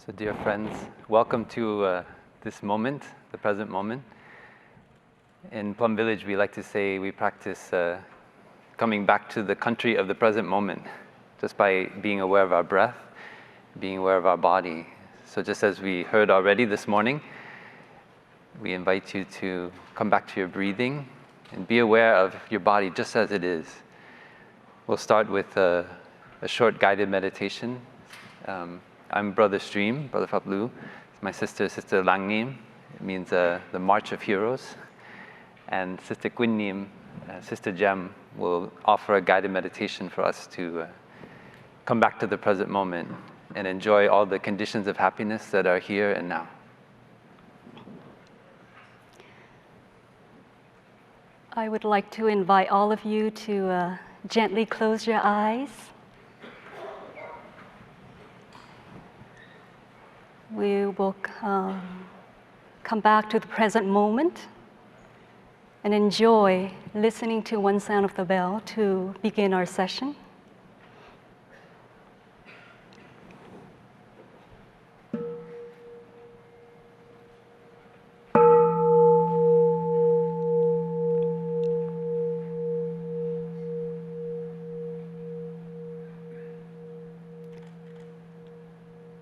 So dear friends, welcome to this moment, the present moment. In Plum Village, we like to say we practice coming back to the country of the present moment, just by being aware of our breath, being aware of our body. So just as we heard already this morning, we invite you to come back to your breathing and be aware of your body just as it is. We'll start with a short guided meditation. I'm Brother Stream, Brother Phap Lu. My sister Lang Nim. It means the March of Heroes. And Sister Quinn Nim, Sister Jem, will offer a guided meditation for us to come back to the present moment and enjoy all the conditions of happiness that are here and now. I would like to invite all of you to gently close your eyes. We will come back to the present moment and enjoy listening to one sound of the bell to begin our session.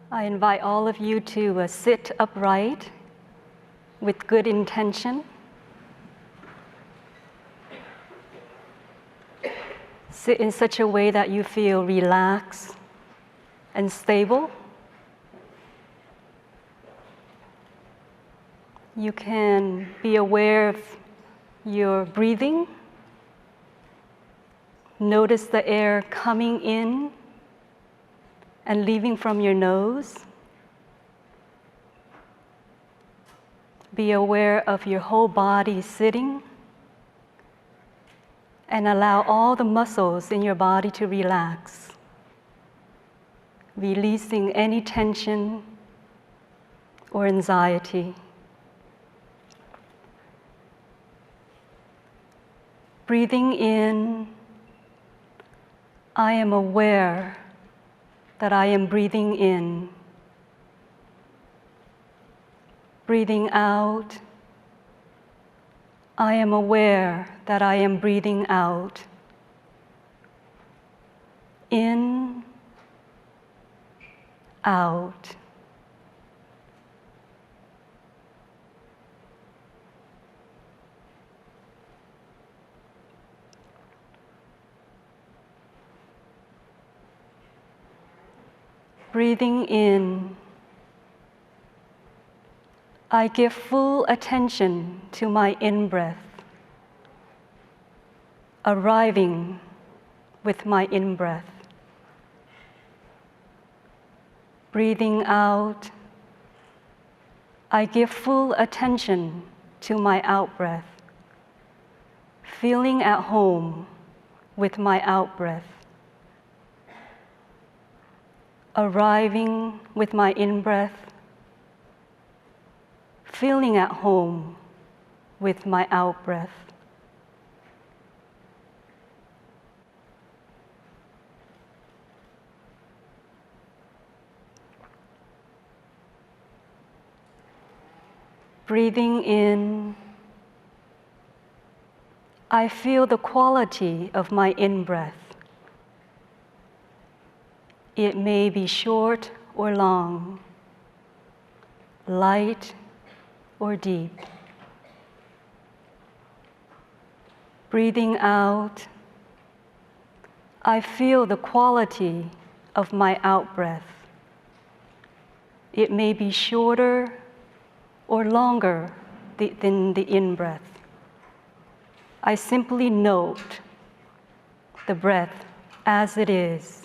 I invite all of you to sit upright with good intention. Sit in such a way that you feel relaxed and stable. You can be aware of your breathing. Notice the air coming in and leaving from your nose. Be aware of your whole body sitting, and allow all the muscles in your body to relax, releasing any tension or anxiety. Breathing in, I am aware that I am breathing in. Breathing out, I am aware that I am breathing out. In, out. Breathing in, I give full attention to my in-breath, arriving with my in-breath. Breathing out, I give full attention to my out-breath, feeling at home with my out-breath. Arriving with my in-breath, feeling at home with my out-breath. Breathing in, I feel the quality of my in-breath. It may be short or long, light or deep. Breathing out, I feel the quality of my out-breath. It may be shorter or longer than the in-breath. I simply note the breath as it is.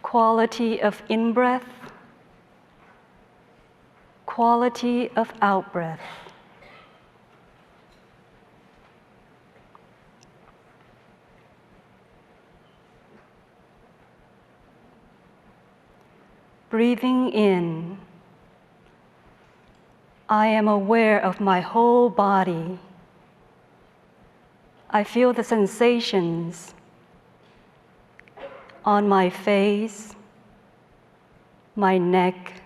Quality of in-breath, quality of out-breath. Breathing in, I am aware of my whole body. I feel the sensations on my face, my neck,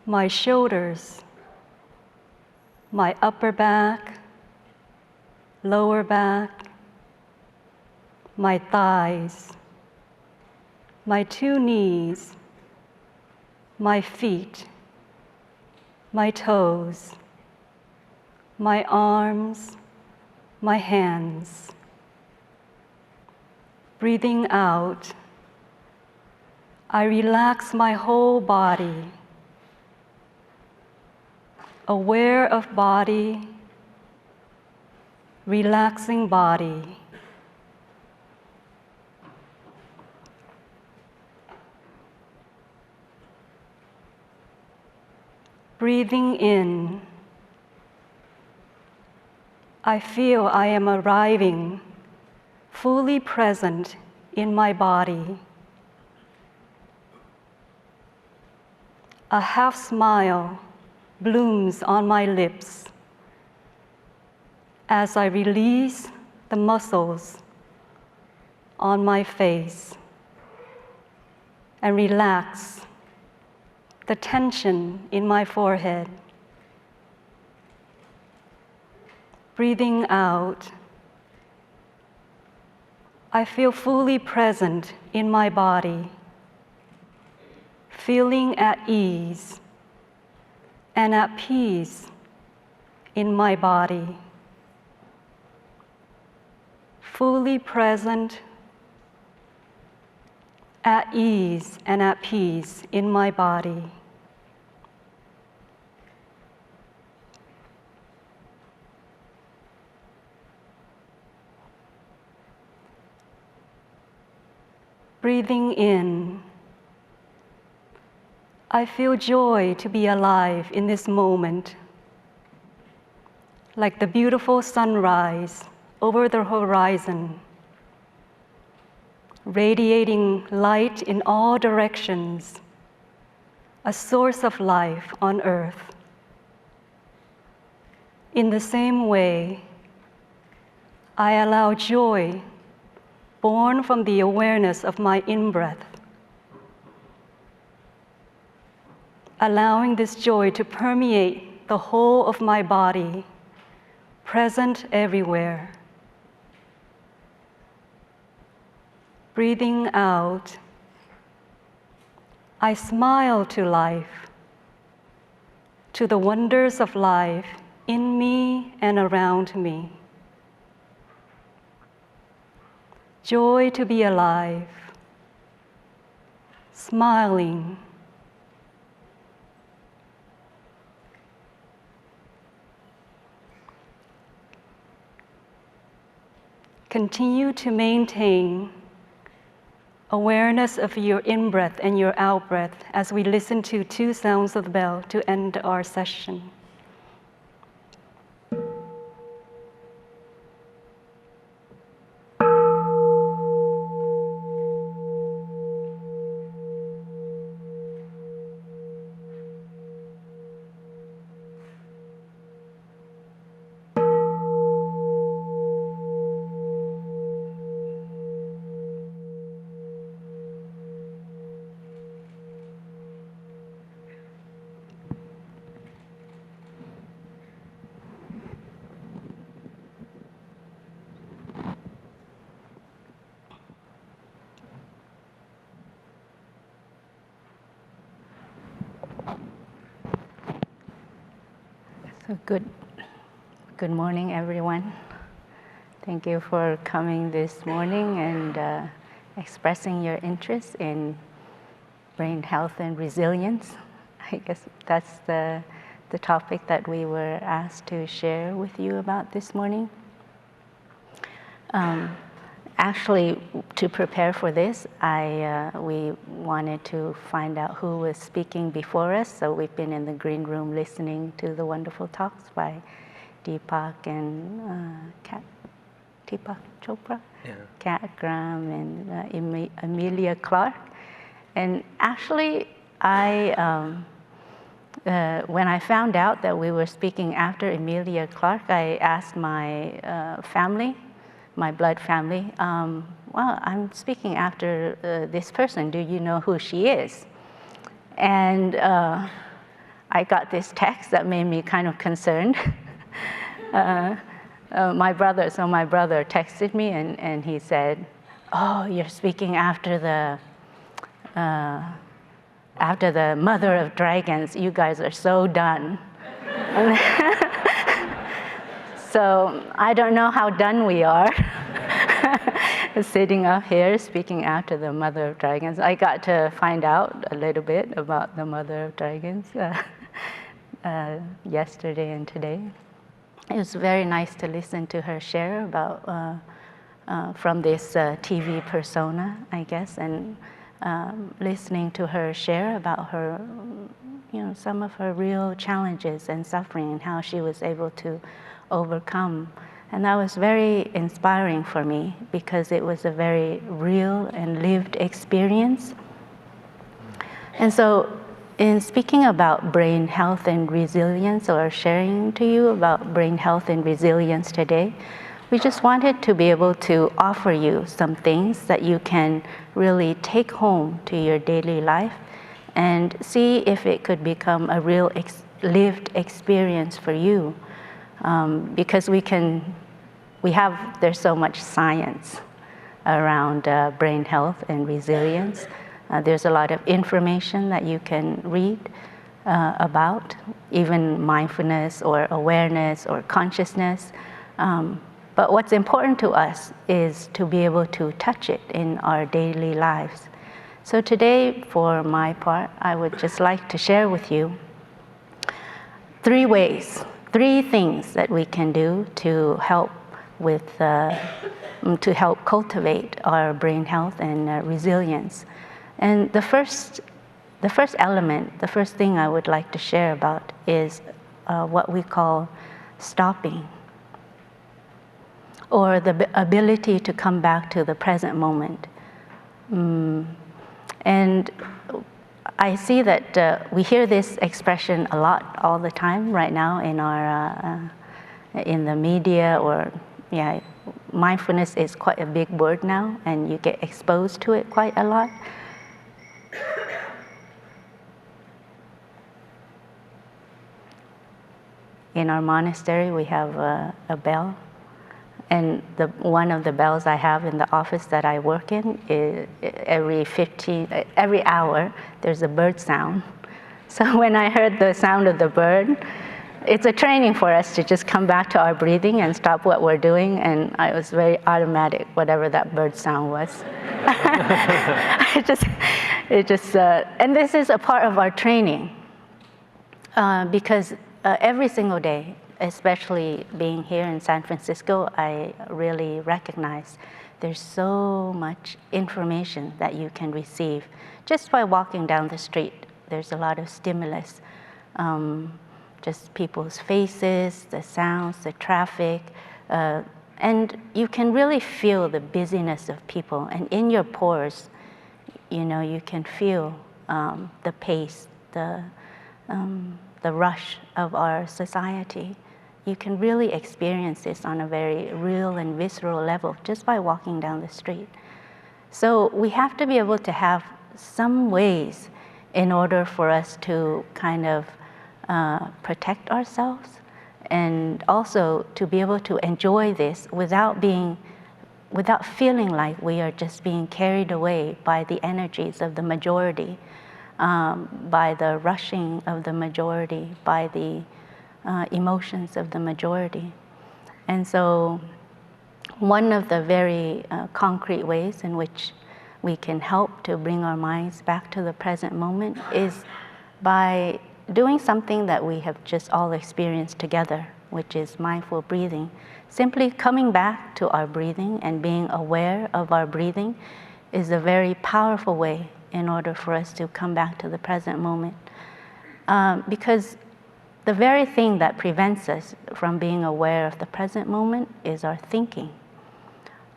my shoulders, my upper back, lower back, my thighs, my 2 knees, my feet, my toes, my arms, my hands. Breathing out, I relax my whole body, aware of body, relaxing body. Breathing in, I feel I am arriving, fully present in my body. A half smile blooms on my lips as I release the muscles on my face and relax the tension in my forehead. Breathing out, I feel fully present in my body, feeling at ease and at peace in my body. Fully present, at ease and at peace in my body. Breathing in, I feel joy to be alive in this moment, like the beautiful sunrise over the horizon, radiating light in all directions, a source of life on earth. In the same way, I allow joy born from the awareness of my in-breath, allowing this joy to permeate the whole of my body, present everywhere. Breathing out, I smile to life, to the wonders of life in me and around me. Joy to be alive, smiling. Continue to maintain awareness of your in-breath and your out-breath as we listen to 2 sounds of the bell to end our session. So good morning, everyone. Thank you for coming this morning and expressing your interest in brain health and resilience. I guess that's the topic that we were asked to share with you about this morning. Actually, to prepare for this, we wanted to find out who was speaking before us. So we've been in the green room listening to the wonderful talks by Deepak and Deepak Chopra, Kat Graham, and Amelia Clark. And actually, when I found out that we were speaking after Amelia Clark, I asked my family, my blood family, well, I'm speaking after this person. Do you know who she is? And I got this text that made me kind of concerned. My brother texted me and he said, "Oh, you're speaking after the mother of dragons. You guys are so done." So I don't know how done we are. Sitting up here speaking after the mother of dragons. I got to find out a little bit about the mother of dragons yesterday and today. It was very nice to listen to her share about from this TV persona, I guess, and listening to her share about her, some of her real challenges and suffering and how she was able to overcome. And that was very inspiring for me because it was a very real and lived experience. And so in speaking about brain health and resilience, or sharing to you about brain health and resilience today, we just wanted to be able to offer you some things that you can really take home to your daily life and see if it could become a real lived experience for you. Because there's so much science around brain health and resilience. There's a lot of information that you can read about, even mindfulness or awareness or consciousness. But what's important to us is to be able to touch it in our daily lives. So today, for my part, I would just like to share with you 3 things that we can do to help cultivate our brain health and resilience. And the first element, the first thing I would like to share about is what we call stopping, or the ability to come back to the present moment. And I see that we hear this expression a lot all the time right now in our in the media, or mindfulness is quite a big word now, and you get exposed to it quite a lot. In our monastery, we have a bell, and one of the bells I have in the office that I work in is every hour there's a bird sound. So when I heard the sound of the bird, it's a training for us to just come back to our breathing and stop what we're doing, and I was very automatic, whatever that bird sound was. And this is a part of our training, because every single day, especially being here in San Francisco, I really recognize there's so much information that you can receive just by walking down the street. There's a lot of stimulus. Just people's faces, the sounds, the traffic, and you can really feel the busyness of people. And in your pores, you can feel the pace, the rush of our society. You can really experience this on a very real and visceral level just by walking down the street. So we have to be able to have some ways in order for us to kind of protect ourselves, and also to be able to enjoy this without feeling like we are just being carried away by the energies of the majority, by the rushing of the majority, by the emotions of the majority. And so one of the very concrete ways in which we can help to bring our minds back to the present moment is by doing something that we have just all experienced together, which is mindful breathing. Simply coming back to our breathing and being aware of our breathing is a very powerful way in order for us to come back to the present moment. Because the very thing that prevents us from being aware of the present moment is our thinking,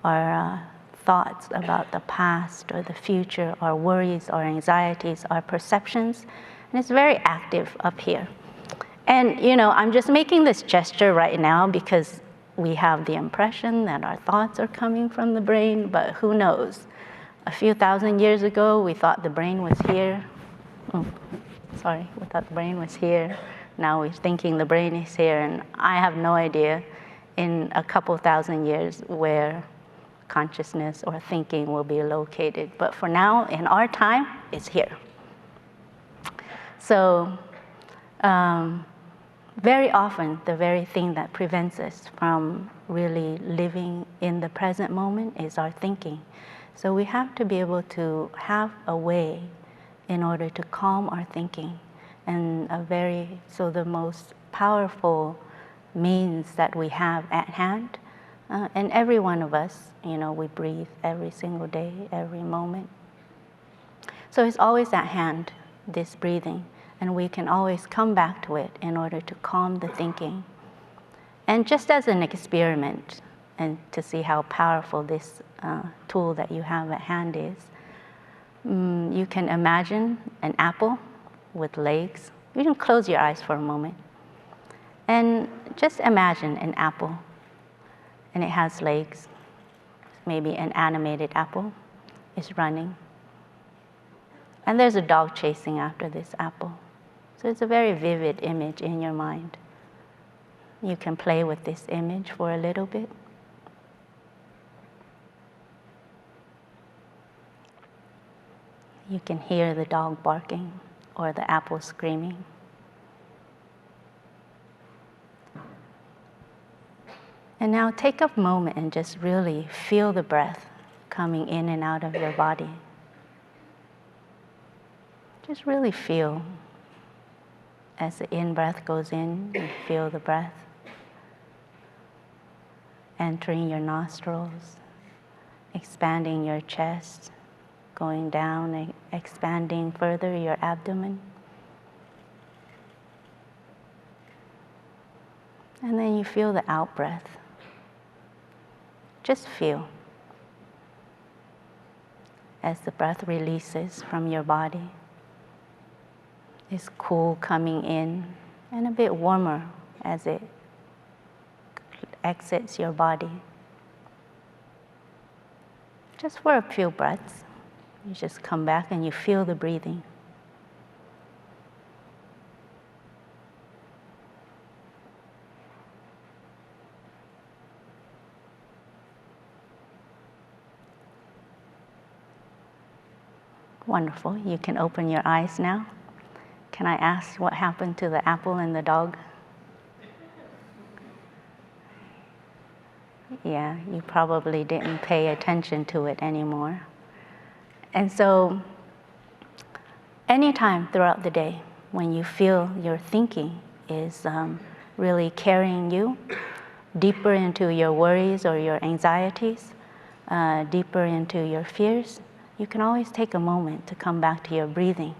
our thoughts about the past or the future, our worries, our anxieties, our perceptions. And it's very active up here. And I'm just making this gesture right now because we have the impression that our thoughts are coming from the brain, but who knows? A few thousand years ago, we thought the brain was here, Sorry, we thought the brain was here. Now we're thinking the brain is here, and I have no idea in a couple thousand years where consciousness or thinking will be located. But for now, in our time, it's here. So very often, the very thing that prevents us from really living in the present moment is our thinking. So we have to be able to have a way in order to calm our thinking. And so the most powerful means that we have at hand, and every one of us, we breathe every single day, every moment. So it's always at hand, this breathing, and we can always come back to it in order to calm the thinking. And just as an experiment, and to see how powerful this tool that you have at hand is, you can imagine an apple with legs. You can close your eyes for a moment. And just imagine an apple, and it has legs. Maybe an animated apple is running. And there's a dog chasing after this apple. So it's a very vivid image in your mind. You can play with this image for a little bit. You can hear the dog barking or the apple screaming. And now take a moment and just really feel the breath coming in and out of your body. Just really feel. As the in-breath goes in, you feel the breath entering your nostrils, expanding your chest, going down and expanding further your abdomen. And then you feel the out-breath. Just feel as the breath releases from your body. It's cool coming in and a bit warmer as it exits your body. Just for a few breaths, you just come back and you feel the breathing. Wonderful. You can open your eyes now. Can I ask what happened to the apple and the dog? Yeah, you probably didn't pay attention to it anymore. And so, anytime throughout the day when you feel your thinking is really carrying you deeper into your worries or your anxieties, deeper into your fears, you can always take a moment to come back to your breathing.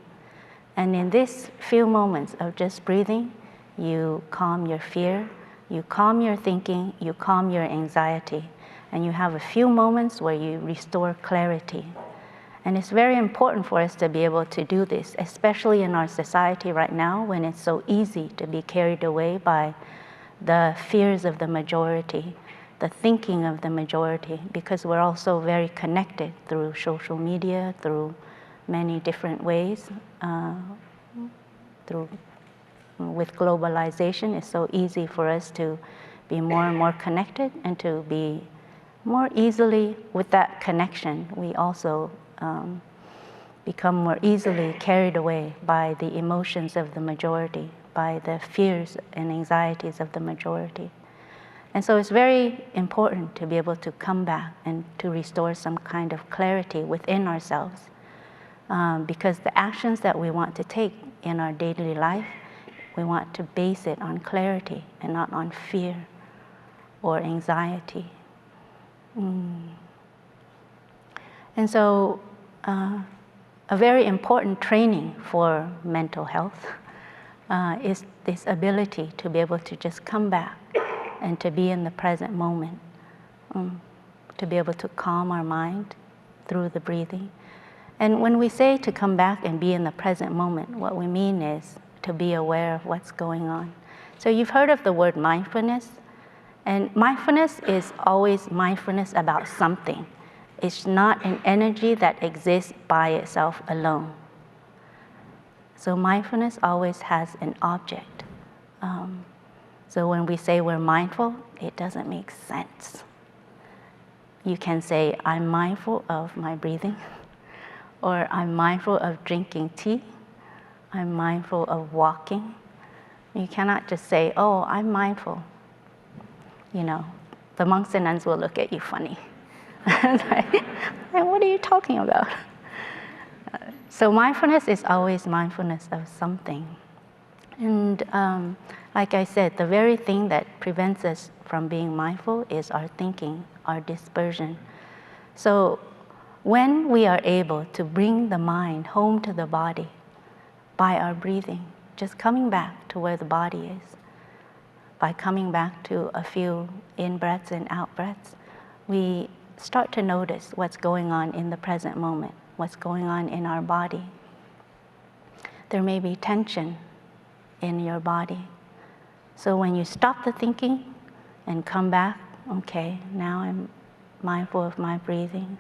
And in these few moments of just breathing, you calm your fear, you calm your thinking, you calm your anxiety, and you have a few moments where you restore clarity. And it's very important for us to be able to do this, especially in our society right now when it's so easy to be carried away by the fears of the majority, the thinking of the majority, because we're also very connected through social media, through many different ways. With globalization, it's so easy for us to be more and more connected, and to be more easily with that connection, we also become more easily carried away by the emotions of the majority, by the fears and anxieties of the majority. And so it's very important to be able to come back and to restore some kind of clarity within ourselves. Because the actions that we want to take in our daily life, we want to base it on clarity and not on fear or anxiety. And so a very important training for mental health is this ability to be able to just come back and to be in the present moment, to be able to calm our mind through the breathing. And when we say to come back and be in the present moment, what we mean is to be aware of what's going on. So you've heard of the word mindfulness, and mindfulness is always mindfulness about something. It's not an energy that exists by itself alone. So mindfulness always has an object. So when we say we're mindful, it doesn't make sense. You can say, I'm mindful of my breathing, or I'm mindful of drinking tea, I'm mindful of walking. You cannot just say, oh, I'm mindful. You know, the monks and nuns will look at you funny. Like, what are you talking about? So mindfulness is always mindfulness of something. And like I said, the very thing that prevents us from being mindful is our thinking, our dispersion. So when we are able to bring the mind home to the body by our breathing, just coming back to where the body is, by coming back to a few in-breaths and out-breaths, we start to notice what's going on in the present moment, what's going on in our body. There may be tension in your body. So when you stop the thinking and come back, okay, now I'm mindful of my breathing.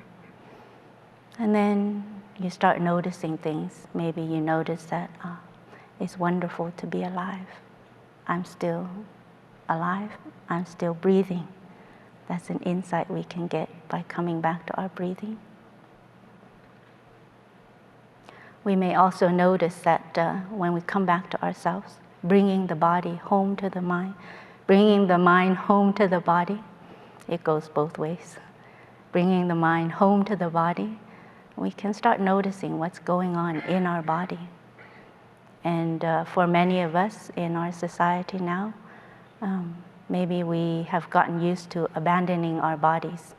And then you start noticing things. Maybe you notice that it's wonderful to be alive. I'm still alive. I'm still breathing. That's an insight we can get by coming back to our breathing. We may also notice that when we come back to ourselves, bringing the body home to the mind, bringing the mind home to the body, it goes both ways. Bringing the mind home to the body, we can start noticing what's going on in our body. And for many of us in our society now, maybe we have gotten used to abandoning our bodies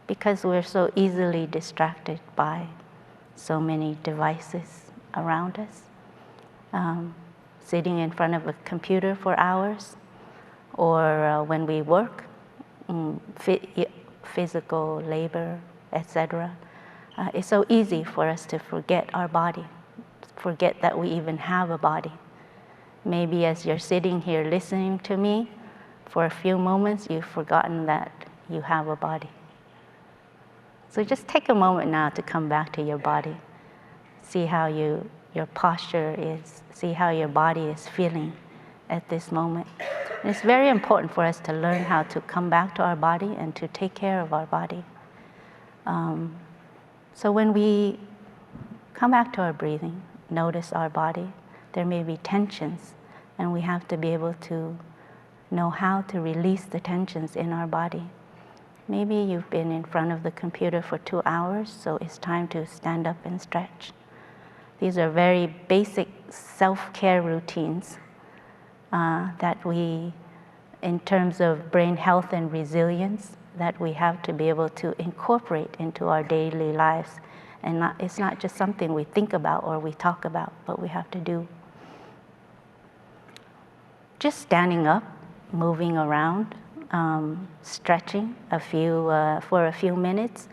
because we're so easily distracted by so many devices around us. Sitting in front of a computer for hours, or when we work, physical labor, etc. It's so easy for us to forget our body, forget that we even have a body. Maybe as you're sitting here listening to me, for a few moments you've forgotten that you have a body. So just take a moment now to come back to your body. See how your posture is, see how your body is feeling at this moment. And it's very important for us to learn how to come back to our body and to take care of our body. So when we come back to our breathing, notice our body, there may be tensions, and we have to be able to know how to release the tensions in our body. Maybe you've been in front of the computer for 2 hours, so it's time to stand up and stretch. These are very basic self-care routines that we, in terms of brain health and resilience, that we have to be able to incorporate into our daily lives. And it's not just something we think about or we talk about, but we have to do. Just standing up, moving around, stretching for a few minutes,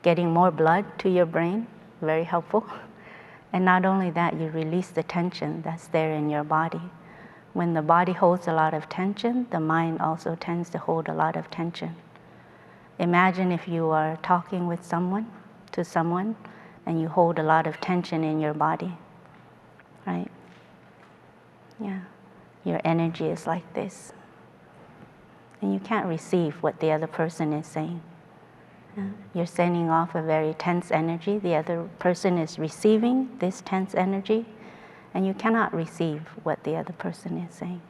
getting more blood to your brain, very helpful. And not only that, you release the tension that's there in your body. When the body holds a lot of tension, the mind also tends to hold a lot of tension. Imagine if you are talking with someone, and you hold a lot of tension in your body, right? Yeah, your energy is like this. And you can't receive what the other person is saying. You're sending off a very tense energy. The other person is receiving this tense energy, and you cannot receive what the other person is saying.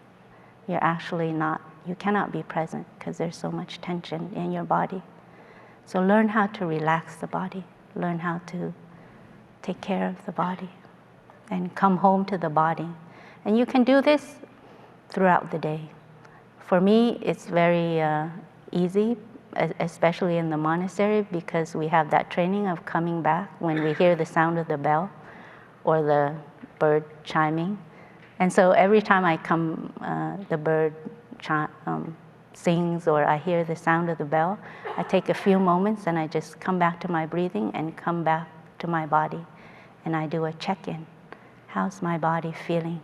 You cannot be present because there's so much tension in your body. So learn how to relax the body. Learn how to take care of the body and come home to the body. And you can do this throughout the day. For me, it's very easy, especially in the monastery, because we have that training of coming back when we hear the sound of the bell or the bird chiming. And so every time I come, the bird sings or I hear the sound of the bell, I take a few moments and I just come back to my breathing and come back to my body. And I do a check-in. How's my body feeling?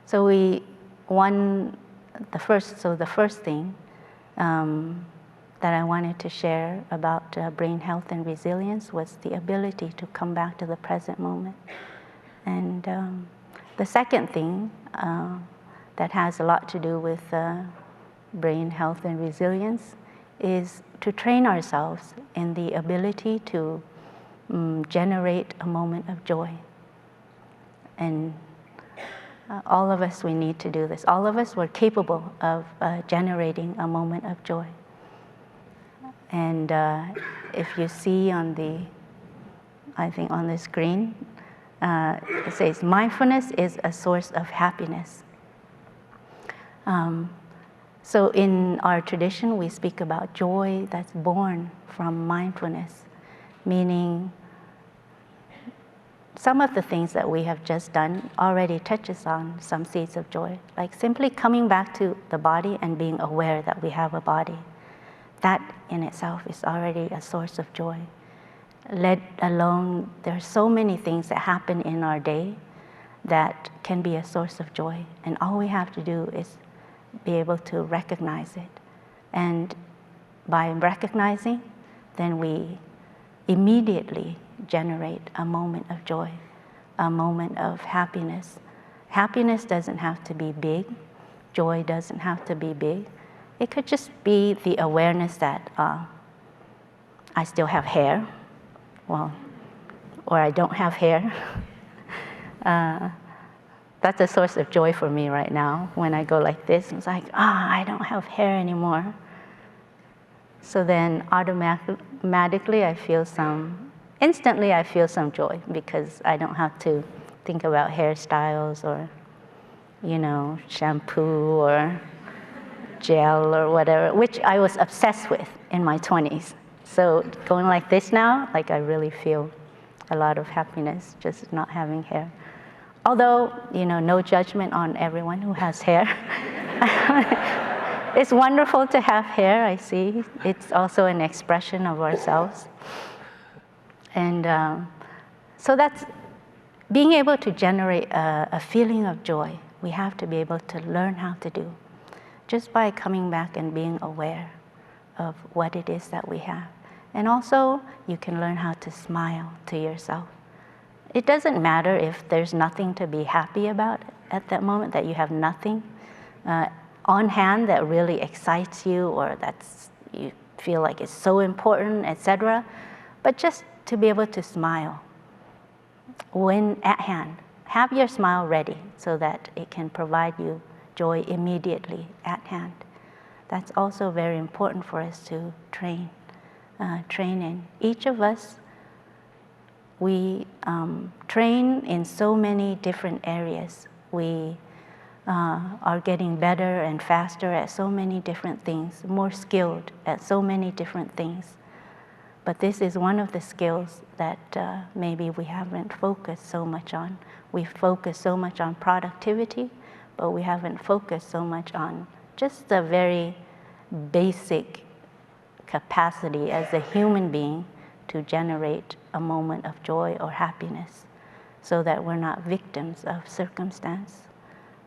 So the first thing that I wanted to share about brain health and resilience was the ability to come back to the present moment. And the second thing that has a lot to do with brain health and resilience is to train ourselves in the ability to generate a moment of joy. And all of us, we need to do this. All of us were capable of generating a moment of joy. And if you see on the, I think on the screen, it says, mindfulness is a source of happiness. So in our tradition, we speak about joy that's born from mindfulness, meaning some of the things that we have just done already touches on some seeds of joy, like simply coming back to the body and being aware that we have a body. That in itself is already a source of joy. Let alone, there are so many things that happen in our day that can be a source of joy. And all we have to do is be able to recognize it. And by recognizing, then we immediately generate a moment of joy, a moment of happiness. Happiness doesn't have to be big. Joy doesn't have to be big. It could just be the awareness that I still have hair, well, or I don't have hair. That's a source of joy for me right now. When I go like this, it's like, I don't have hair anymore. So then automatically instantly I feel some joy because I don't have to think about hairstyles or, shampoo or gel or whatever, which I was obsessed with in my 20s. So going like this now, like I really feel a lot of happiness just not having hair. Although, no judgment on everyone who has hair. It's wonderful to have hair, I see. It's also an expression of ourselves. And so that's being able to generate a feeling of joy. We have to be able to learn how to do, just by coming back and being aware of what it is that we have. And also, you can learn how to smile to yourself. It doesn't matter if there's nothing to be happy about at that moment, that you have nothing on hand that really excites you or you feel like it's so important, etc. But just to be able to smile when at hand. Have your smile ready so that it can provide you joy immediately at hand. That's also very important for us to train in. Each of us, we train in so many different areas. We are getting better and faster at so many different things, more skilled at so many different things. But this is one of the skills that maybe we haven't focused so much on. We focus so much on productivity, but we haven't focused so much on just the very basic capacity as a human being to generate a moment of joy or happiness, so that we're not victims of circumstance.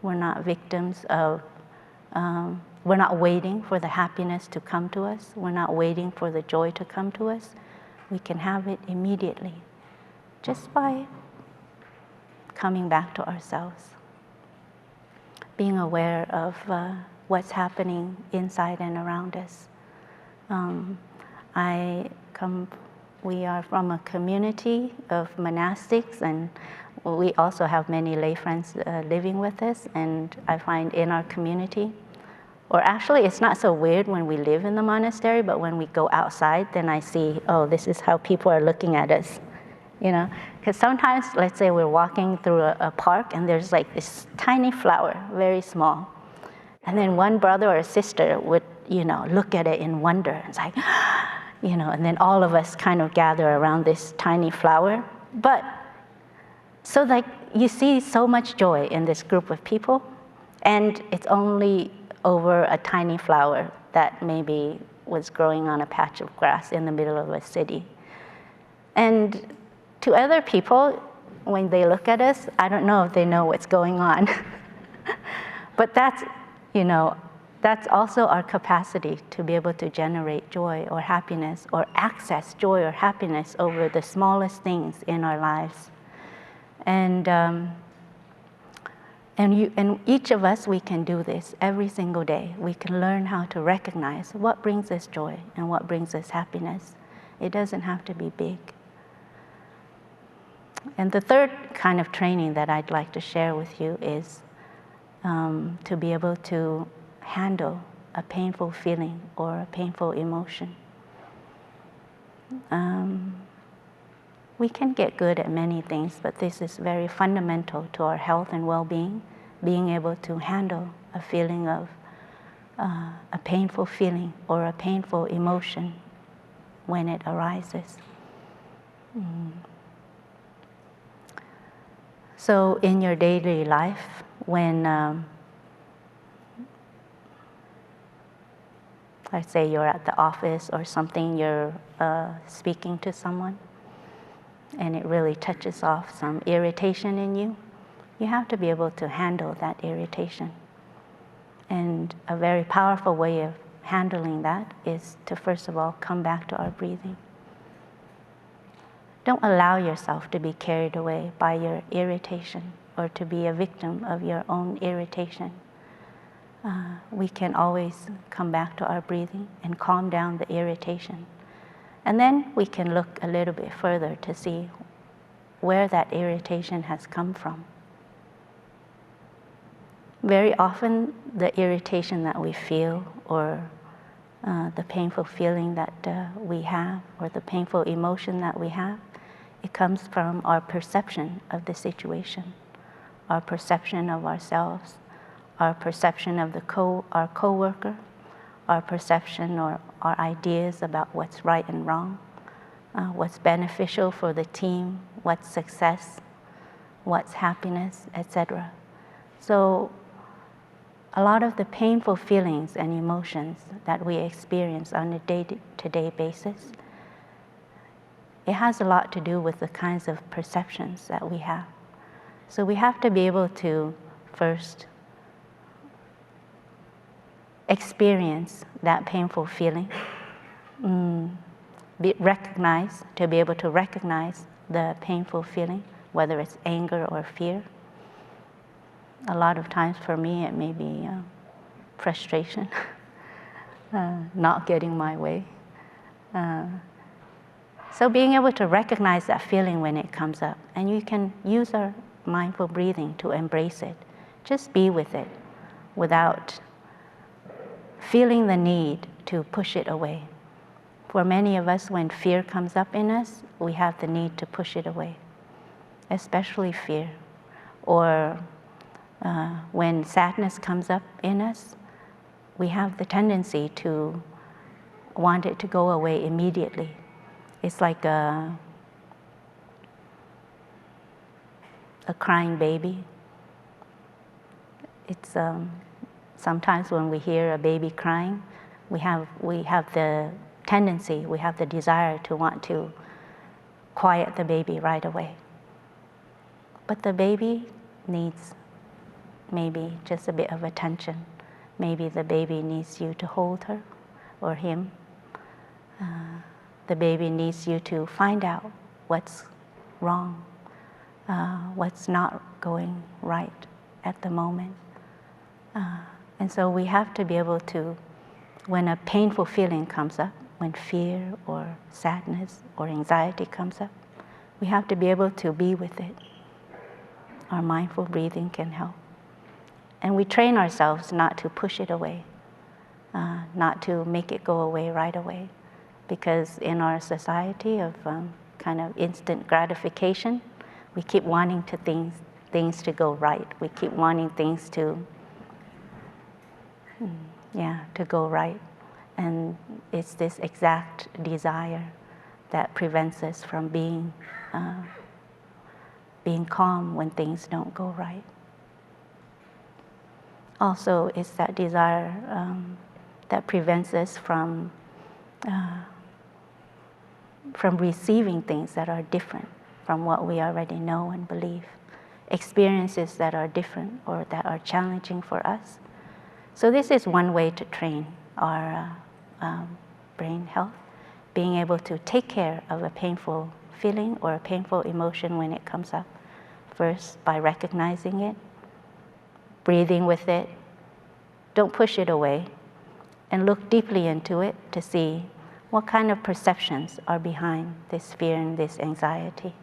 We're not victims of, we're not waiting for the happiness to come to us. We're not waiting for the joy to come to us. We can have it immediately, just by coming back to ourselves, being aware of what's happening inside and around us. We are from a community of monastics, and we also have many lay friends living with us. And I find in our community, or actually it's not so weird when we live in the monastery, but when we go outside, then I see, this is how people are looking at us, Because sometimes, let's say we're walking through a park and there's like this tiny flower, very small. And then one brother or sister would, look at it in wonder. It's like, and then all of us kind of gather around this tiny flower. But so like you see so much joy in this group of people, and it's only over a tiny flower that maybe was growing on a patch of grass in the middle of a city. And to other people, when they look at us, I don't know if they know what's going on. But that's, that's also our capacity to be able to generate joy or happiness, or access joy or happiness over the smallest things in our lives. And each of us, we can do this every single day. We can learn how to recognize what brings us joy and what brings us happiness. It doesn't have to be big. And the third kind of training that I'd like to share with you is to be able to handle a painful feeling or a painful emotion. We can get good at many things, but this is very fundamental to our health and well-being, being able to handle a feeling of a painful feeling or a painful emotion when it arises. So in your daily life, when let's say you're at the office or something, you're speaking to someone, and it really touches off some irritation in you, you have to be able to handle that irritation. And a very powerful way of handling that is to, first of all, come back to our breathing. Don't allow yourself to be carried away by your irritation or to be a victim of your own irritation. We can always come back to our breathing and calm down the irritation. And then we can look a little bit further to see where that irritation has come from. Very often, the irritation that we feel, or the painful feeling that we have, or the painful emotion that we have, it comes from our perception of the situation, our perception of ourselves, our perception of our coworker, our perception or our ideas about what's right and wrong, what's beneficial for the team, what's success, what's happiness, etc. So a lot of the painful feelings and emotions that we experience on a day-to-day basis, it has a lot to do with the kinds of perceptions that we have. So we have to be able to first experience that painful feeling, to be able to recognize the painful feeling, whether it's anger or fear. A lot of times for me, it may be frustration, not getting my way. So being able to recognize that feeling when it comes up, and you can use our mindful breathing to embrace it. Just be with it without feeling the need to push it away. For many of us, when fear comes up in us, we have the need to push it away, especially fear. Or when sadness comes up in us, we have the tendency to want it to go away immediately. It's like a crying baby. It's sometimes when we hear a baby crying, we have the tendency, we have the desire to want to quiet the baby right away. But the baby needs maybe just a bit of attention. Maybe the baby needs you to hold her or him. The baby needs you to find out what's wrong, what's not going right at the moment. And so we have to be able to, when a painful feeling comes up, when fear or sadness or anxiety comes up, we have to be able to be with it. Our mindful breathing can help. And we train ourselves not to push it away, not to make it go away right away. Because in our society of kind of instant gratification, we keep wanting things to go right. We keep wanting things to go right. And it's this exact desire that prevents us from being calm when things don't go right. Also, it's that desire that prevents us from receiving things that are different from what we already know and believe, experiences that are different or that are challenging for us. So this is one way to train our brain health, being able to take care of a painful feeling or a painful emotion when it comes up. First, by recognizing it, breathing with it, don't push it away, and look deeply into it to see what kind of perceptions are behind this fear and this anxiety.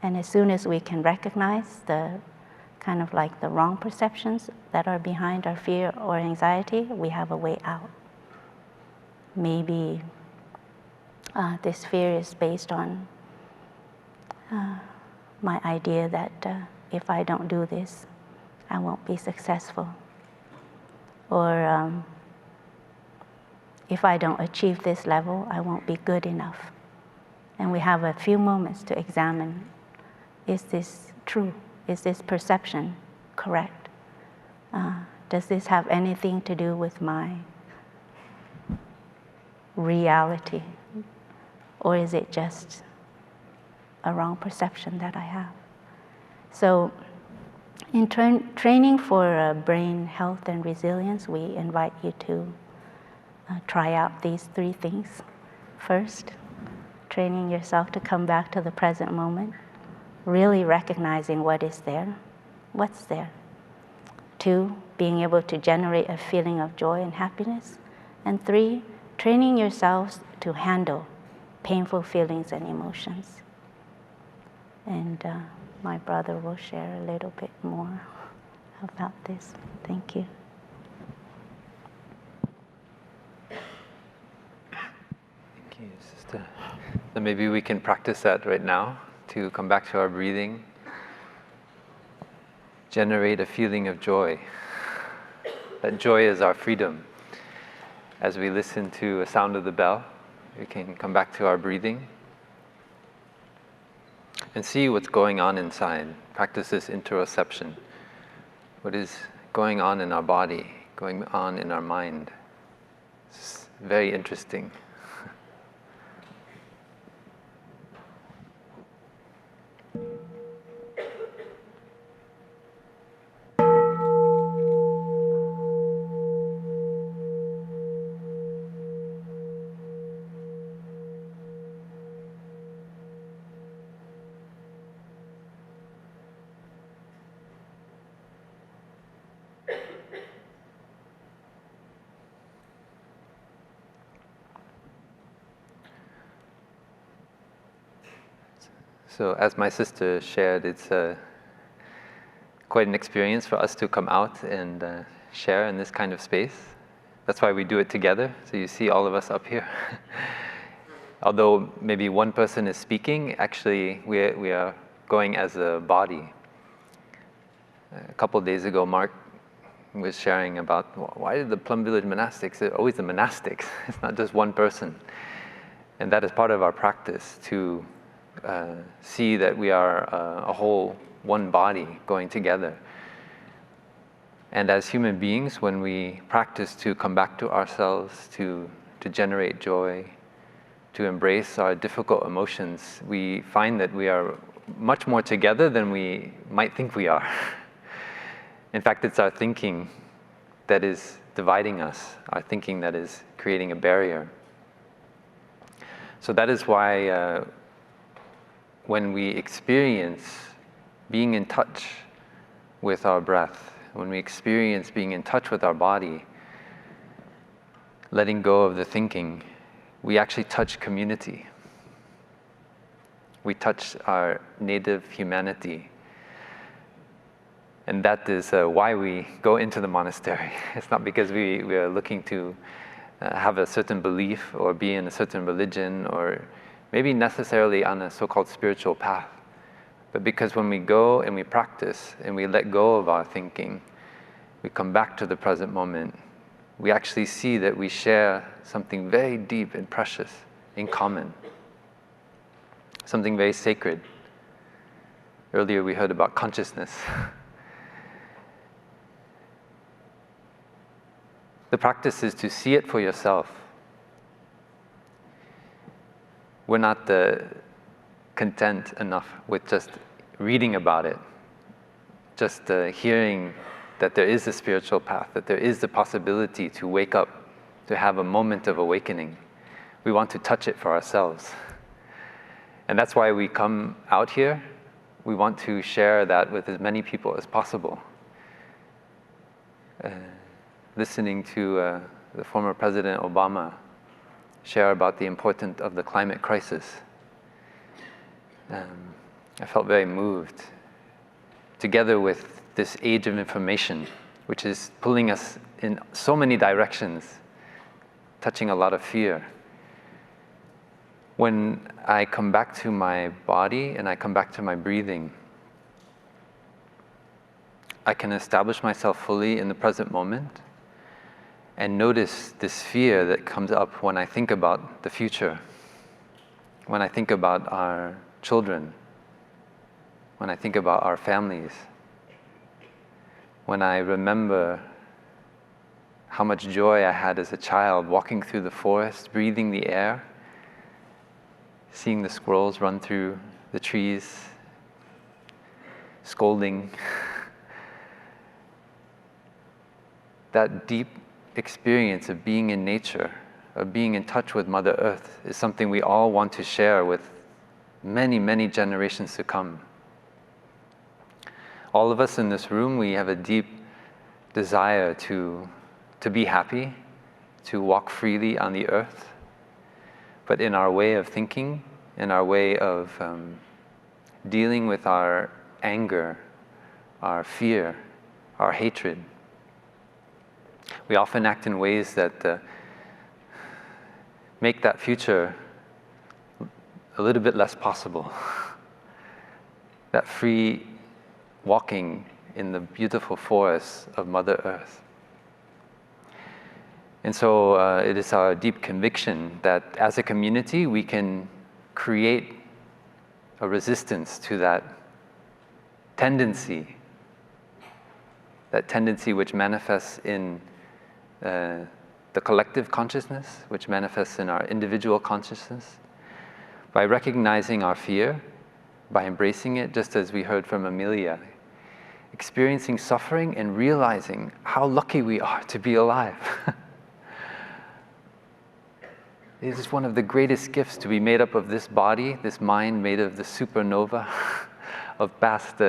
And as soon as we can recognize the kind of like the wrong perceptions that are behind our fear or anxiety, we have a way out. Maybe this fear is based on my idea that if I don't do this, I won't be successful. Or if I don't achieve this level, I won't be good enough. And we have a few moments to examine, is this true? Is this perception correct? Does this have anything to do with my reality? Or is it just a wrong perception that I have? So in training for brain health and resilience, we invite you to try out these 3 things. First, training yourself to come back to the present moment, really recognizing what is there, what's there. 2, being able to generate a feeling of joy and happiness. And 3, training yourselves to handle painful feelings and emotions. And my brother will share a little bit more about this. Thank you. Thank you, sister. So maybe we can practice that right now to come back to our breathing. Generate a feeling of joy. That joy is our freedom. As we listen to a sound of the bell, we can come back to our breathing and see what's going on inside. Practice this interoception. What is going on in our body, going on in our mind. It's very interesting. So as my sister shared, it's quite an experience for us to come out and share in this kind of space. That's why we do it together. So you see all of us up here. Although maybe one person is speaking, actually we are going as a body. A couple of days ago, Mark was sharing about why did the Plum Village Monastics, they're always the monastics. It's not just one person. And that is part of our practice, to see that we are a whole, one body going together. And as human beings, when we practice to come back to ourselves, to generate joy, to embrace our difficult emotions, we find that we are much more together than we might think we are. In fact, it's our thinking that is dividing us, our thinking that is creating a barrier. So that is why when we experience being in touch with our breath, when we experience being in touch with our body, letting go of the thinking, we actually touch community. We touch our native humanity. And that is why we go into the monastery. It's not because we are looking to have a certain belief or be in a certain religion or maybe necessarily on a so-called spiritual path, but because when we go and we practice and we let go of our thinking, we come back to the present moment, we actually see that we share something very deep and precious in common, something very sacred. Earlier we heard about consciousness. The practice is to see it for yourself. We're not content enough with just reading about it, just hearing that there is a spiritual path, that there is the possibility to wake up, to have a moment of awakening. We want to touch it for ourselves. And that's why we come out here. We want to share that with as many people as possible. Listening to the former President Obama share about the importance of the climate crisis, I felt very moved. Together with this age of information, which is pulling us in so many directions, touching a lot of fear. When I come back to my body and I come back to my breathing, I can establish myself fully in the present moment and notice this fear that comes up when I think about the future, when I think about our children, when I think about our families, when I remember how much joy I had as a child walking through the forest, breathing the air, seeing the squirrels run through the trees, scolding. That deep experience of being in nature, of being in touch with Mother Earth, is something we all want to share with many, many generations to come. All of us in this room, we have a deep desire to be happy, to walk freely on the earth. But in our way of thinking, in our way of dealing with our anger, our fear, our hatred, we often act in ways that make that future a little bit less possible. That free walking in the beautiful forests of Mother Earth. And so it is our deep conviction that as a community, we can create a resistance to that tendency which manifests in the collective consciousness, which manifests in our individual consciousness, by recognizing our fear, by embracing it, just as we heard from Amelia, experiencing suffering and realizing how lucky we are to be alive. It is one of the greatest gifts to be made up of this body, this mind made of the supernova, of vast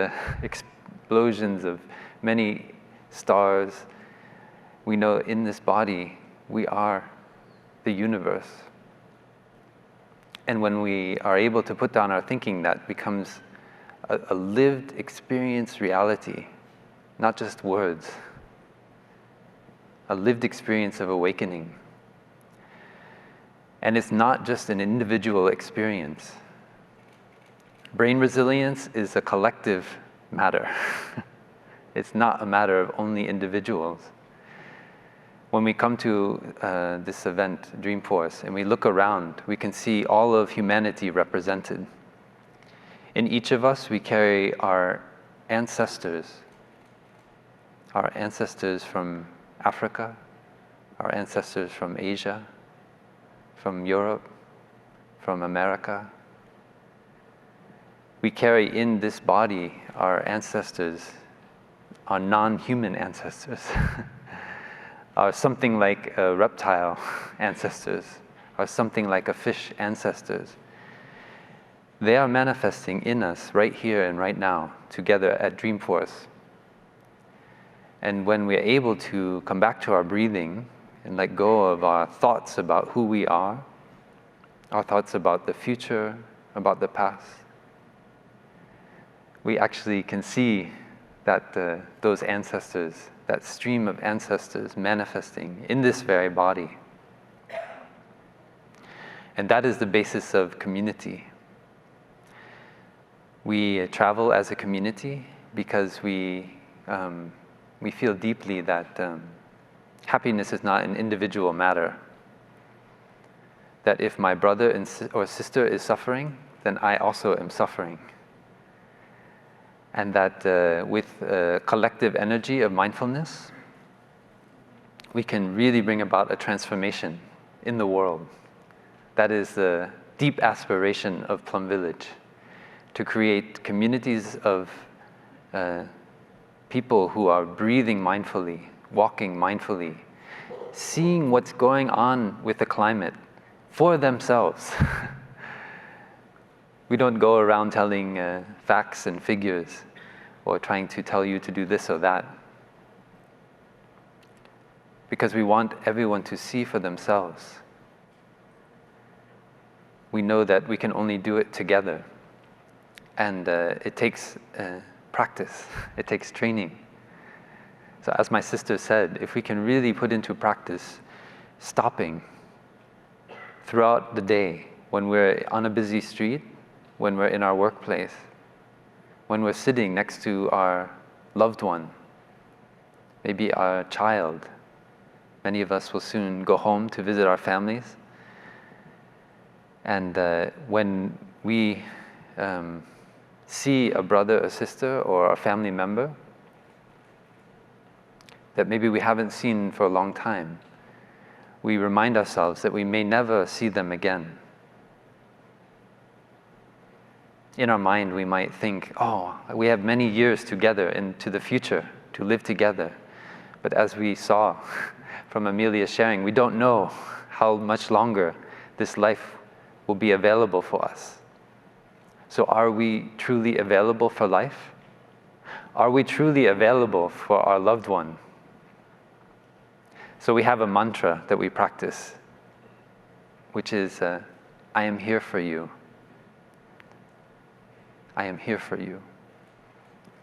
explosions of many stars. We know in this body, we are the universe. And when we are able to put down our thinking, that becomes a lived experience reality, not just words, a lived experience of awakening. And it's not just an individual experience. Brain resilience is a collective matter. It's not a matter of only individuals. When we come to this event, Dreamforce, and we look around, we can see all of humanity represented. In each of us, we carry our ancestors from Africa, our ancestors from Asia, from Europe, from America. We carry in this body our ancestors, our non-human ancestors, our something like a reptile ancestors, or something like a fish ancestors. They are manifesting in us right here and right now, together at Dreamforce. And when we're able to come back to our breathing and let go of our thoughts about who we are, our thoughts about the future, about the past, we actually can see that those ancestors, that stream of ancestors manifesting in this very body. And that is the basis of community. We travel as a community because we feel deeply that happiness is not an individual matter. That if my brother or sister is suffering, then I also am suffering. And that with collective energy of mindfulness, we can really bring about a transformation in the world. That is the deep aspiration of Plum Village, to create communities of people who are breathing mindfully, walking mindfully, seeing what's going on with the climate for themselves. We don't go around telling facts and figures or trying to tell you to do this or that, because we want everyone to see for themselves. We know that we can only do it together, and it takes practice, it takes training. So as my sister said, if we can really put into practice stopping throughout the day, when we're on a busy street, when we're in our workplace, when we're sitting next to our loved one, maybe our child. Many of us will soon go home to visit our families. And when we see a brother or sister or a family member that maybe we haven't seen for a long time, we remind ourselves that we may never see them again. In our mind, we might think, oh, we have many years together into the future to live together. But as we saw from Amelia's sharing, we don't know how much longer this life will be available for us. So are we truly available for life? Are we truly available for our loved one? So we have a mantra that we practice, which is, I am here for you. I am here for you.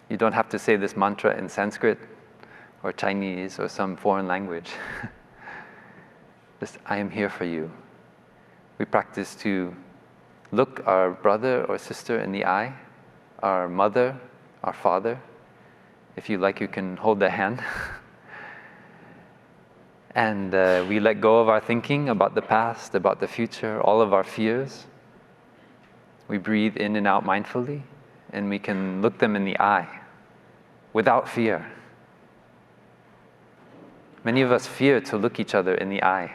You don't have to say this mantra in Sanskrit or Chinese or some foreign language. Just, I am here for you. We practice to look our brother or sister in the eye, our mother, our father. If you like, you can hold their hand. And we let go of our thinking about the past, about the future, all of our fears. We breathe in and out mindfully, and we can look them in the eye without fear. Many of us fear to look each other in the eye.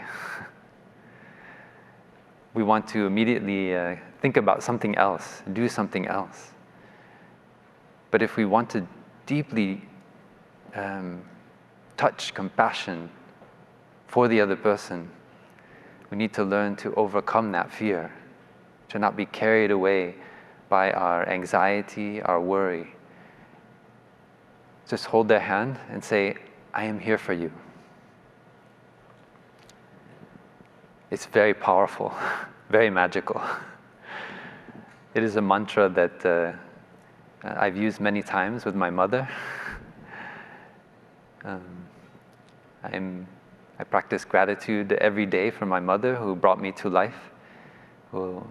We want to immediately think about something else, do something else. But if we want to deeply touch compassion for the other person, we need to learn to overcome that fear, to not be carried away by our anxiety, our worry. Just hold their hand and say, I am here for you. It's very powerful, very magical. It is a mantra that I've used many times with my mother. I practice gratitude every day for my mother who brought me to life, who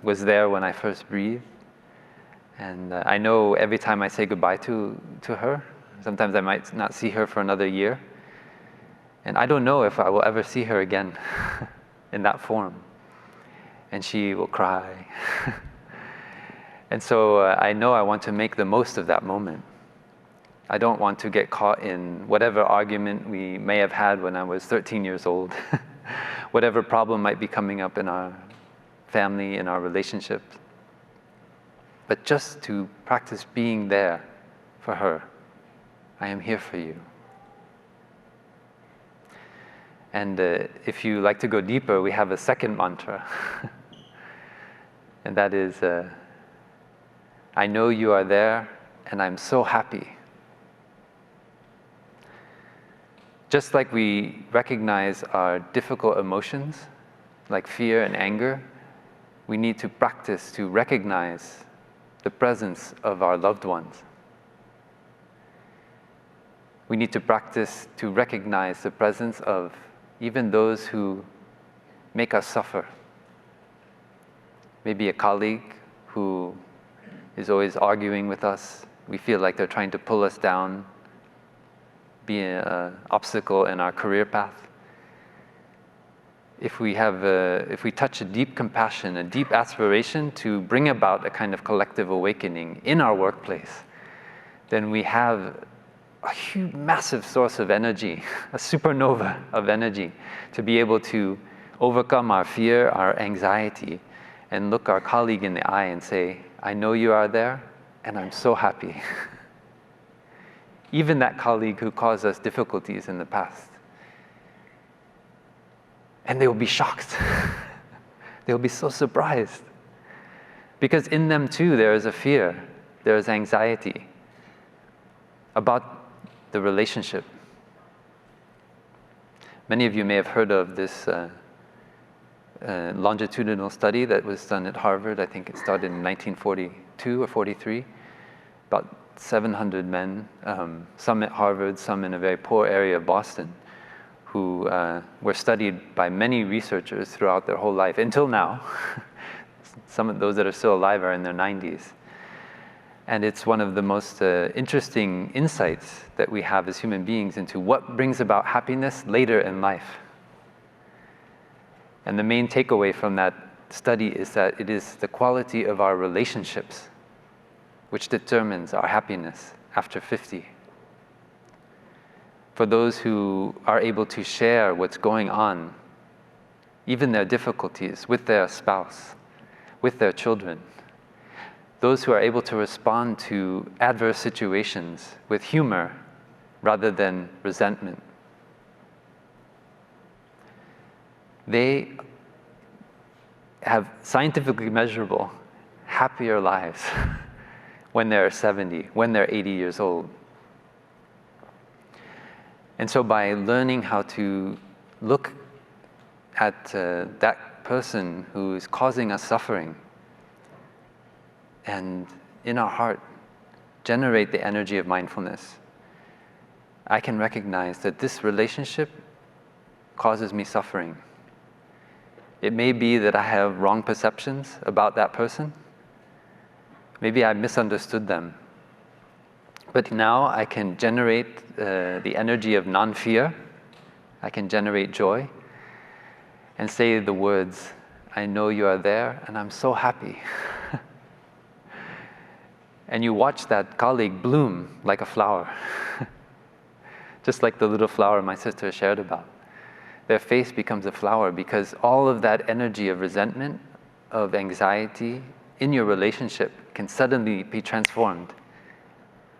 was there when I first breathed. And I know every time I say goodbye to her, sometimes I might not see her for another year. And I don't know if I will ever see her again in that form. And she will cry. And so I know I want to make the most of that moment. I don't want to get caught in whatever argument we may have had when I was 13 years old, whatever problem might be coming up in our family, in our relationships. But just to practice being there for her. I am here for you. And if you like to go deeper, we have a second mantra. And that is, I know you are there, and I'm so happy. Just like we recognize our difficult emotions, like fear and anger, we need to practice to recognize the presence of our loved ones. We need to practice to recognize the presence of even those who make us suffer. Maybe a colleague who is always arguing with us. We feel like they're trying to pull us down, be an obstacle in our career path. If we touch a deep compassion, a deep aspiration to bring about a kind of collective awakening in our workplace, then we have a huge, massive source of energy, a supernova of energy, to be able to overcome our fear, our anxiety, and look our colleague in the eye and say, I know you are there, and I'm so happy. even that colleague who caused us difficulties in the past. And they will be shocked. They will be so surprised. Because in them too, there is a fear, there is anxiety about the relationship. Many of you may have heard of this longitudinal study that was done at Harvard. I think it started in 1942 or 43. About 700 men, some at Harvard, some in a very poor area of Boston, who were studied by many researchers throughout their whole life, until now. Some of those that are still alive are in their 90s. And it's one of the most interesting insights that we have as human beings into what brings about happiness later in life. And the main takeaway from that study is that it is the quality of our relationships which determines our happiness after 50. For those who are able to share what's going on, even their difficulties, with their spouse, with their children, those who are able to respond to adverse situations with humor rather than resentment, they have scientifically measurable, happier lives when they're 70, when they're 80 years old. And so by learning how to look at that person who is causing us suffering, and in our heart generate the energy of mindfulness, I can recognize that this relationship causes me suffering. It may be that I have wrong perceptions about that person. Maybe I misunderstood them. But now I can generate the energy of non-fear. I can generate joy and say the words, "I know you are there and I'm so happy." And you watch that colleague bloom like a flower. Just like the little flower my sister shared about. Their face becomes a flower because all of that energy of resentment, of anxiety in your relationship can suddenly be transformed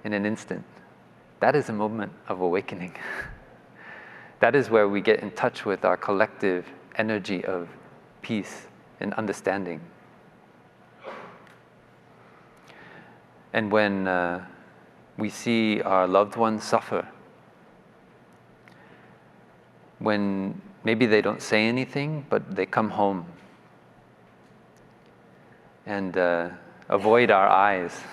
in an instant. That is a moment of awakening. That is where we get in touch with our collective energy of peace and understanding. And when we see our loved ones suffer, when maybe they don't say anything, but they come home and avoid our eyes.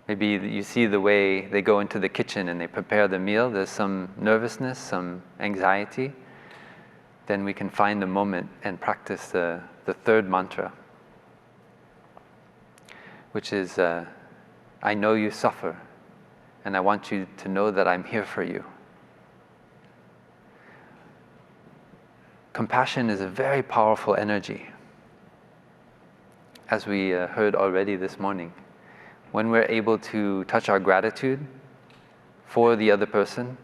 Maybe you see the way they go into the kitchen and they prepare the meal, there's some nervousness, some anxiety, then we can find a moment and practice the third mantra, which is, I know you suffer, and I want you to know that I'm here for you. Compassion is a very powerful energy, as we heard already this morning. When we're able to touch our gratitude for the other person,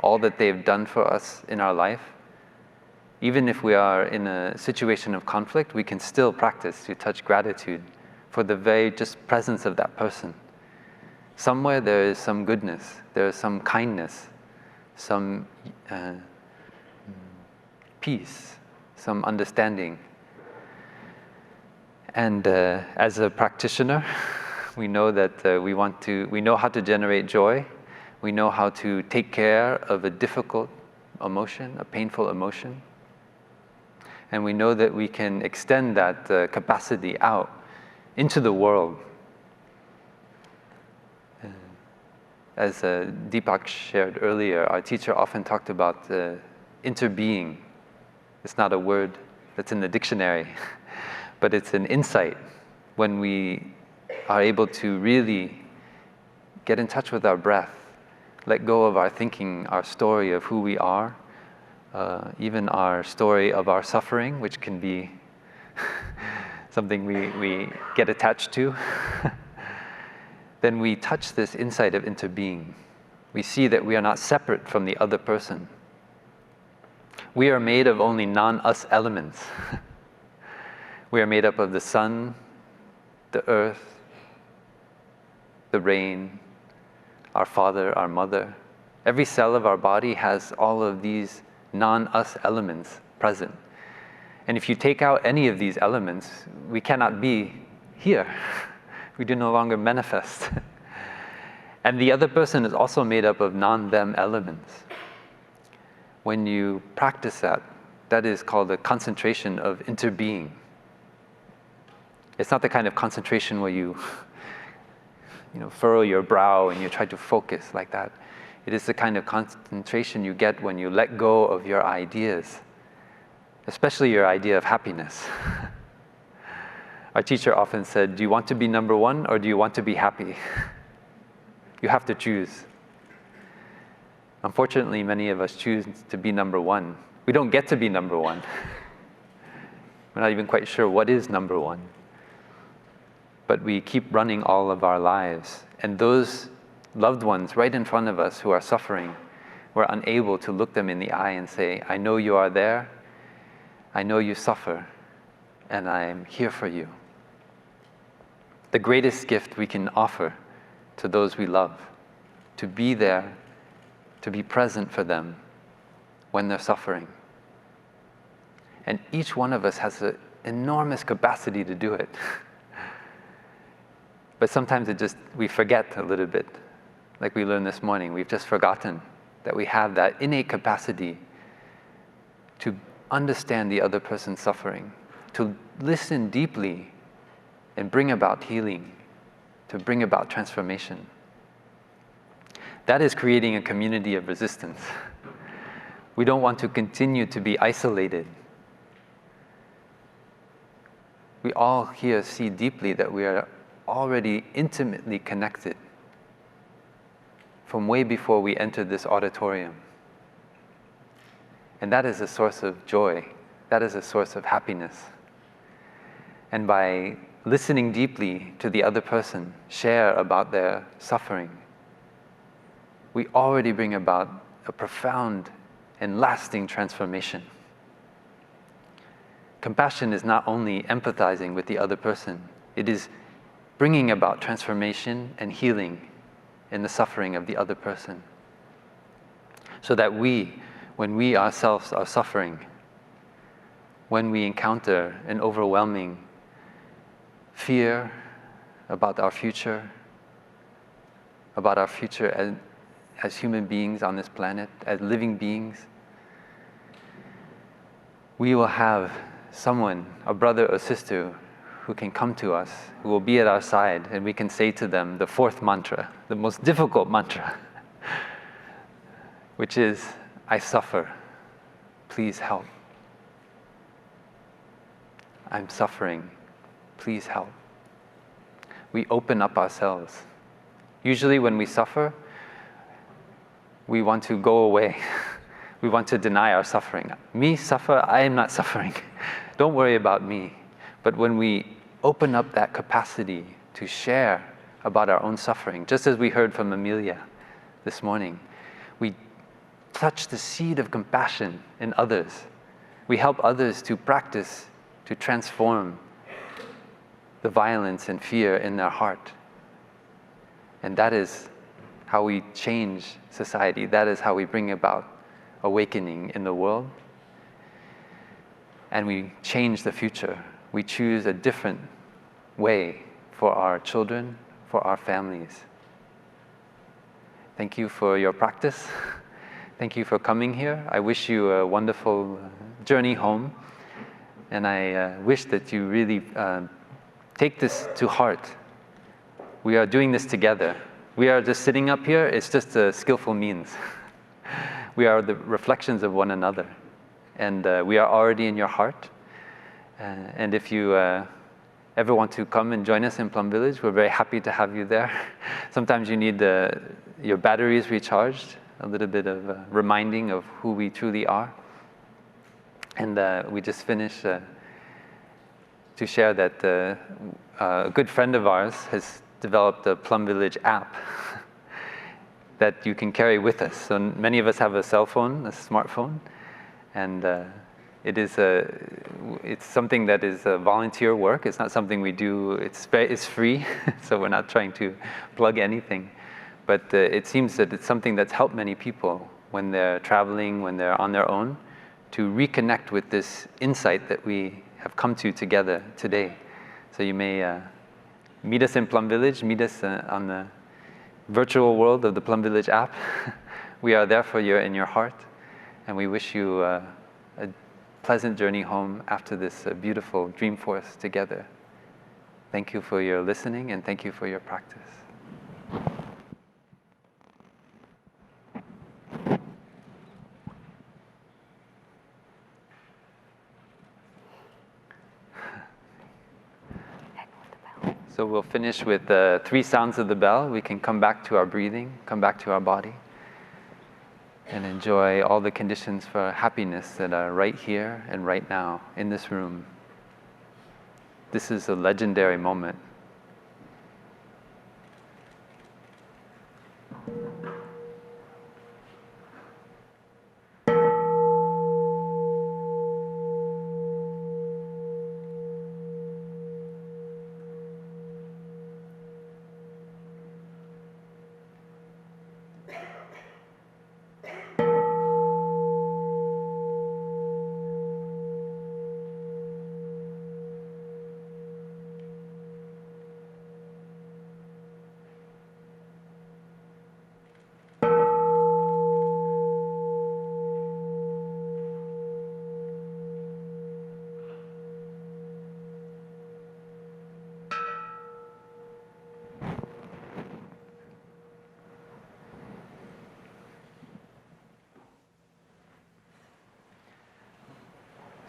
all that they've done for us in our life, even if we are in a situation of conflict, we can still practice to touch gratitude for the very just presence of that person. Somewhere there is some goodness, there is some kindness, some peace, some understanding. And as a practitioner, we know that we know how to generate joy, we know how to take care of a difficult emotion, a painful emotion, and we know that we can extend that capacity out into the world. As Deepak shared earlier, our teacher often talked about interbeing. It's not a word that's in the dictionary, but it's an insight when we are able to really get in touch with our breath, let go of our thinking, our story of who we are, even our story of our suffering, which can be something we get attached to. Then we touch this insight of interbeing. We see that we are not separate from the other person. We are made of only non-us elements. We are made up of the sun, the earth, the rain, our father, our mother. Every cell of our body has all of these non-us elements present. And if you take out any of these elements, we cannot be here. We do no longer manifest. And the other person is also made up of non-them elements. When you practice that, that is called a concentration of interbeing. It's not the kind of concentration where you furrow your brow and you try to focus like that. It is the kind of concentration you get when you let go of your ideas, especially your idea of happiness. Our teacher often said, do you want to be number one or do you want to be happy? You have to choose. Unfortunately, many of us choose to be number one. We don't get to be number one. We're not even quite sure what is number one. But we keep running all of our lives. And those loved ones right in front of us who are suffering, we're unable to look them in the eye and say, I know you are there, I know you suffer, and I am here for you. The greatest gift we can offer to those we love, to be there, to be present for them when they're suffering. And each one of us has an enormous capacity to do it. But sometimes we forget a little bit. Like we learned this morning, we've just forgotten that we have that innate capacity to understand the other person's suffering, to listen deeply and bring about healing, to bring about transformation. That is creating a community of resistance. We don't want to continue to be isolated. We all here see deeply that we are already intimately connected from way before we entered this auditorium. And that is a source of joy. That is a source of happiness. And by listening deeply to the other person share about their suffering, we already bring about a profound and lasting transformation. Compassion is not only empathizing with the other person, it is bringing about transformation and healing in the suffering of the other person. So that when we ourselves are suffering, when we encounter an overwhelming fear about our future as human beings on this planet, as living beings, we will have someone, a brother or sister, who can come to us, who will be at our side, and we can say to them the fourth mantra, the most difficult mantra, which is, I suffer, please help. I'm suffering, please help. We open up ourselves. Usually when we suffer, we want to go away. We want to deny our suffering. Me suffer, I am not suffering. Don't worry about me. But when we open up that capacity to share about our own suffering, just as we heard from Amelia this morning, we touch the seed of compassion in others. We help others to practice, to transform the violence and fear in their heart. And that is how we change society. That is how we bring about awakening in the world. And we change the future. We choose a different way for our children, for our families. Thank you for your practice. Thank you for coming here. I wish you a wonderful journey home. And I wish that you really take this to heart. We are doing this together. We are just sitting up here. It's just a skillful means. We are the reflections of one another. And we are already in your heart. And if you ever want to come and join us in Plum Village, we're very happy to have you there. Sometimes you need your batteries recharged, a little bit of reminding of who we truly are. And we just finished to share that a good friend of ours has developed a Plum Village app that you can carry with us. So many of us have a cell phone, a smartphone, and it's something that is volunteer work. It's not something we do. It's free, so we're not trying to plug anything. but it seems that it's something that's helped many people when they're traveling, when they're on their own, to reconnect with this insight that we have come to together today. So you may meet us in Plum Village, meet us on the virtual world of the Plum Village app. We are there for you in your heart, and we wish you a pleasant journey home after this beautiful Dreamforce together. Thank you for your listening, and thank you for your practice. So we'll finish with 3 sounds of the bell. We can come back to our breathing, come back to our body, and enjoy all the conditions for happiness that are right here and right now in this room. This is a legendary moment.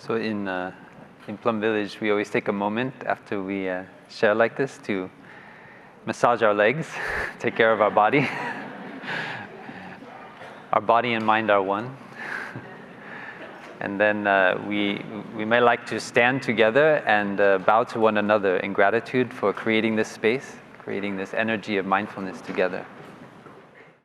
So in Plum Village, we always take a moment after we share like this to massage our legs, take care of our body. Our body and mind are one. And then we may like to stand together and bow to one another in gratitude for creating this space, creating this energy of mindfulness together.